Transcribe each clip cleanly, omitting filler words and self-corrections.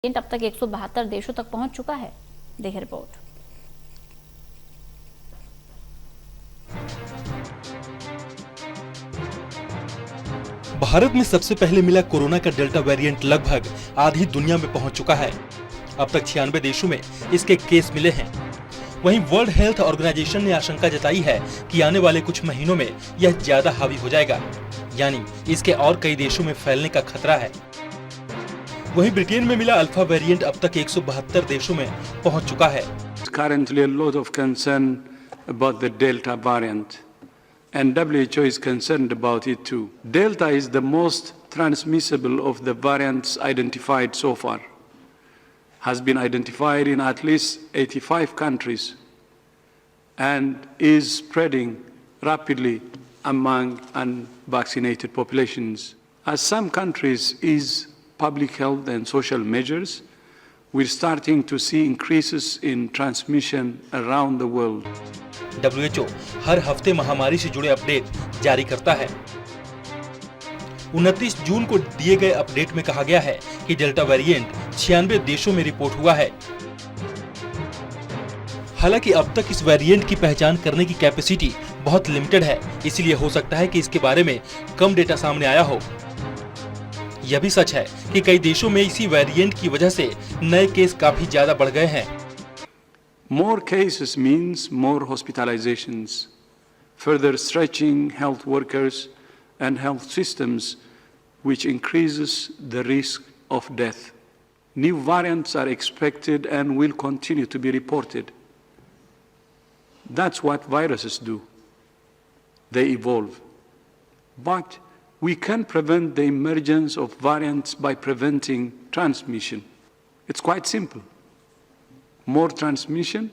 अब तक 172 देशों तक पहुंच चुका है। देखिए रिपोर्ट। भारत में सबसे पहले मिला कोरोना का डेल्टा वेरिएंट लगभग आधी दुनिया में पहुंच चुका है। अब तक 96 देशों में इसके केस मिले हैं। वहीं वर्ल्ड हेल्थ ऑर्गेनाइजेशन ने आशंका जताई है कि आने वाले कुछ महीनों में यह ज्यादा हावी हो जाएगा, यानी इसके और कई देशों में फैलने का खतरा है। वहीं ब्रिटेन में मिला अल्फा वेरिएंट अब तक 172 देशों में पहुंच चुका है। Currently a lot of concern about the Delta variant, and WHO is concerned about it too. Delta is the most transmissible of the variants identified so far. Has been identified in at least 85 countries and is spreading rapidly among unvaccinated populations. As some countries ease public health and social measures, we're starting to see increases in transmission around the world. WHO हर हफ्ते महामारी से जुड़े update जारी करता है। 29 जून को दिए गए अपडेट में कहा गया है कि डेल्टा वेरिएंट 96 देशों में रिपोर्ट हुआ है। हालांकि अब तक इस वेरिएंट की पहचान करने की कैपेसिटी बहुत लिमिटेड है, इसलिए हो सकता है कि इसके बारे में कम डेटा सामने आया हो। यह भी सच है कि कई देशों में इसी वेरिएंट की वजह से नए केस काफी ज्यादा बढ़ गए हैं। More cases means more hospitalizations, further stretching health workers and health systems, which increases the risk of death. New variants are expected and will continue to be reported. That's what viruses do. They evolve. But we can prevent the emergence of variants by preventing transmission. It's quite simple. More transmission,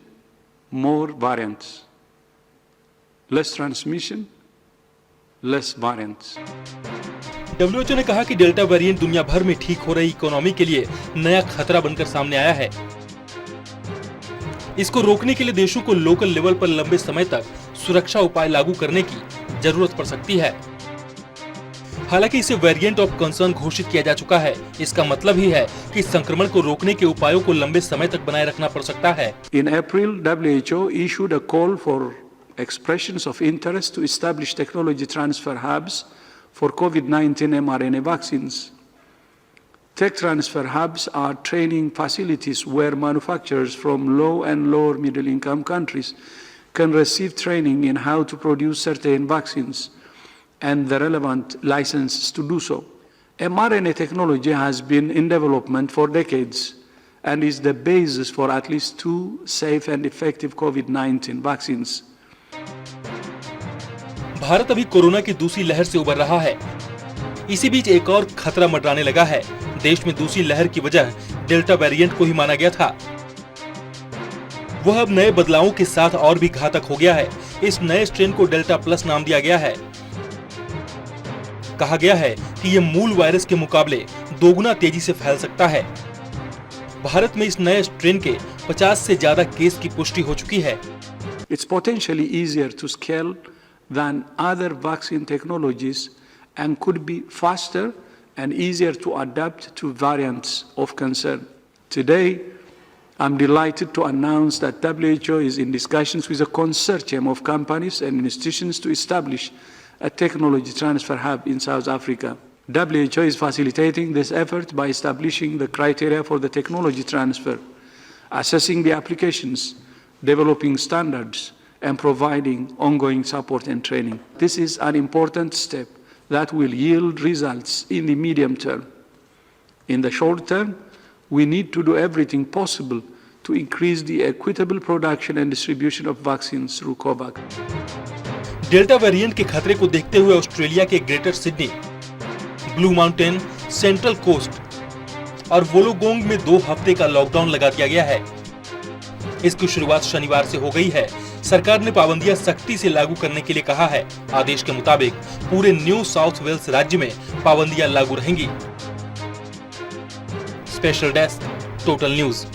more variants. Less transmission, less variants. WHO ने कहा कि delta variant दुनिया भर में ठीक हो रही economy के लिए नया खतरा बनकर सामने आया है। इसको रोकने के लिए देशों को लोकल लेवल पर लंबे समय तक सुरक्षा उपाय लागू करने की जरूरत पड़ सकती है। हालांकि इसे वेरिएंट ऑफ कंसर्न घोषित किया जा चुका है। इसका मतलब ही है कि संक्रमण को रोकने के उपायों को लंबे समय तक बनाए रखना पड़ सकता है। In April, WHO issued a call for expressions of interest to establish technology transfer hubs for COVID-19 mRNA vaccines. Tech transfer hubs are training facilities where manufacturers from low and lower middle income countries can receive training in how to produce certain vaccines and the relevant licenses to do so. mRNA technology has been in development for decades and is the basis for at least 2 safe and effective COVID-19 vaccines. Bharat अभी corona की दूसरी लहर से उबर रहा है। इसी बीच एक और खतरा मंडराने लगा है। देश में दूसरी लहर की वजह डेल्टा वेरिएंट को ही माना गया था। वह अब नए बदलावों के साथ और भी घातक हो गया है। इस नए स्ट्रेन को डेल्टा प्लस नाम दिया गया है। कहा गया है कि यह मूल वायरस के मुकाबले दोगुना तेजी से फैल सकता है। भारत में इस नए स्ट्रेन के 50 से ज्यादा केस की पुष्टि हो चुकी है। It's potentially easier to scale than other vaccine technologies and could be faster and easier to adapt to variants of concern. Today, I'm delighted to announce that WHO is in discussions with a consortium of companies and institutions to establish a technology transfer hub in South Africa. WHO is facilitating this effort by establishing the criteria for the technology transfer, assessing the applications, developing standards, and providing ongoing support and training. This is an important step that will yield results in the medium term. In the short term, we need to do everything possible to increase the equitable production and distribution of vaccines through COVAX. Delta variant के खतरे को देखते हुए Australia के Greater Sydney, Blue Mountain, Central Coast और Wollongong में 2 हफ्ते का लॉकडाउन लगा दिया गया है। इसकी शुरुआत शनिवार से हो गई है। सरकार ने पाबंदियां सख्ती से लागू करने के लिए कहा है। आदेश के मुताबिक पूरे न्यू साउथ वेल्स राज्य में पाबंदियां लागू रहेंगी। Special desk, total news.